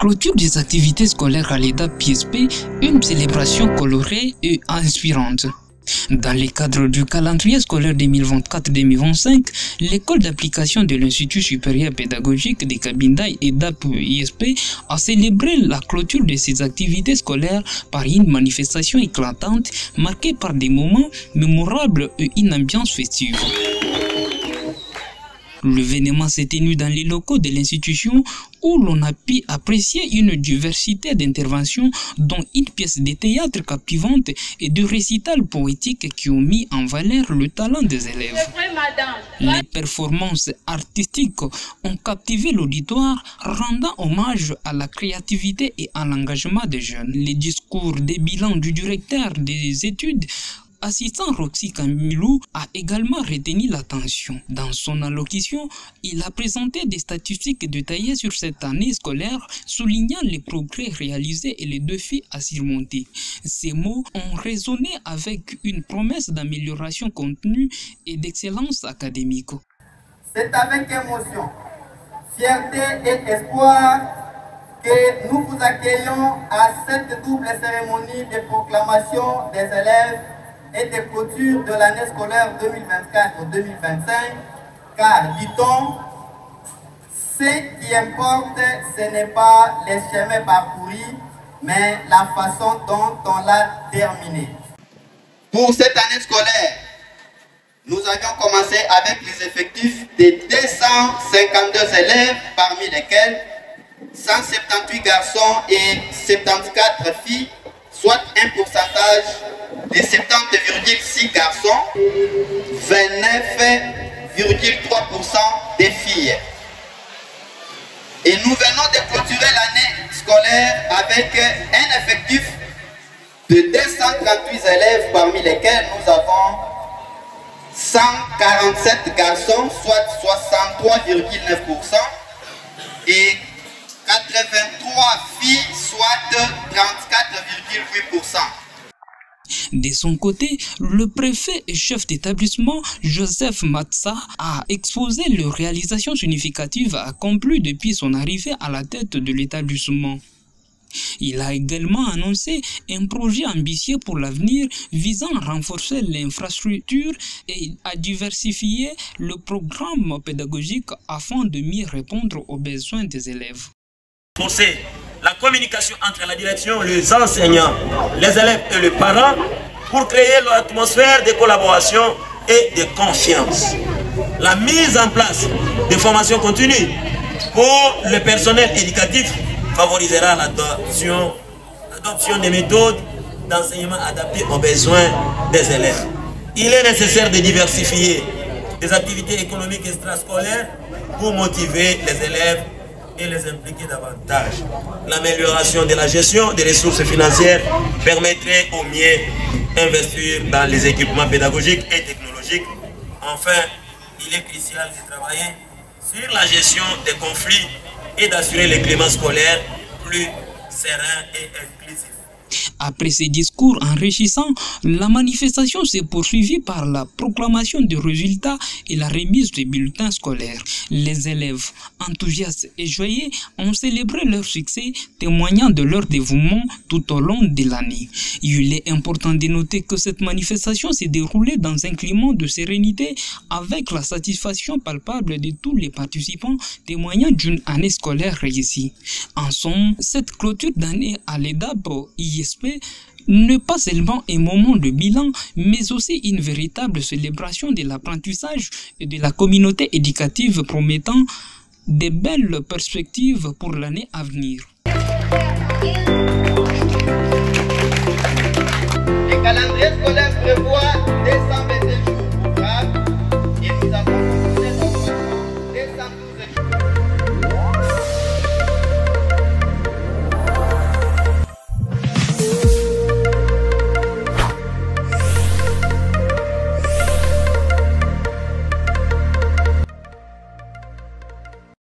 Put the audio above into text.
clôture des activités scolaires à l'EDAP-ISP, une célébration colorée et inspirante. Dans le cadre du calendrier scolaire 2024-2025, l'école d'application de l'Institut supérieur pédagogique de Kabinda EDAP-ISP a célébré la clôture de ses activités scolaires par une manifestation éclatante marquée par des moments mémorables et une ambiance festive. L'événement s'est tenu dans les locaux de l'institution où l'on a pu apprécier une diversité d'interventions dont une pièce de théâtre captivante et de récitals poétiques qui ont mis en valeur le talent des élèves. Les performances artistiques ont captivé l'auditoire, rendant hommage à la créativité et à l'engagement des jeunes. Les discours des bilans du directeur des études assistant Roxy Camilou a également retenu l'attention. Dans son allocution, il a présenté des statistiques détaillées sur cette année scolaire, soulignant les progrès réalisés et les défis à surmonter. Ces mots ont résonné avec une promesse d'amélioration continue et d'excellence académique. C'est avec émotion, fierté et espoir que nous vous accueillons à cette double cérémonie de proclamation des élèves et de clôture de l'année scolaire 2024-2025, car, dit-on, ce qui importe, ce n'est pas les chemins parcourus, mais la façon dont on l'a terminé. Pour cette année scolaire, nous avions commencé avec les effectifs de 252 élèves, parmi lesquels 178 garçons et 74 filles, soit un pourcentage de 70,6 garçons, 29,3% des filles. Et nous venons de clôturer l'année scolaire avec un effectif de 238 élèves, parmi lesquels nous avons 147 garçons, soit 63,9%, et 83 filles, soit 34,8%. De son côté, le préfet et chef d'établissement Joseph Matsa a exposé les réalisations significatives accomplies depuis son arrivée à la tête de l'établissement. Il a également annoncé un projet ambitieux pour l'avenir visant à renforcer l'infrastructure et à diversifier le programme pédagogique afin de mieux répondre aux besoins des élèves. Forcer la communication entre la direction, les enseignants, les élèves et les parents pour créer l'atmosphère de collaboration et de confiance. La mise en place de formations continues pour le personnel éducatif favorisera l'adoption des méthodes d'enseignement adaptées aux besoins des élèves. Il est nécessaire de diversifier les activités économiques extrascolaires pour motiver les élèves et les impliquer davantage. L'amélioration de la gestion des ressources financières permettrait au mieux d'investir dans les équipements pédagogiques et technologiques. Enfin, il est crucial de travailler sur la gestion des conflits et d'assurer le climat scolaire plus serein et inclusif. Après ces discours enrichissants, la manifestation s'est poursuivie par la proclamation des résultats et la remise des bulletins scolaires. Les élèves, enthousiastes et joyeux, ont célébré leur succès, témoignant de leur dévouement tout au long de l'année. Il est important de noter que cette manifestation s'est déroulée dans un climat de sérénité avec la satisfaction palpable de tous les participants, témoignant d'une année scolaire réussie. En somme, cette clôture d'année à l'EDAP-ISP n'est pas seulement un moment de bilan, mais aussi une véritable célébration de l'apprentissage et de la communauté éducative promettant de belles perspectives pour l'année à venir.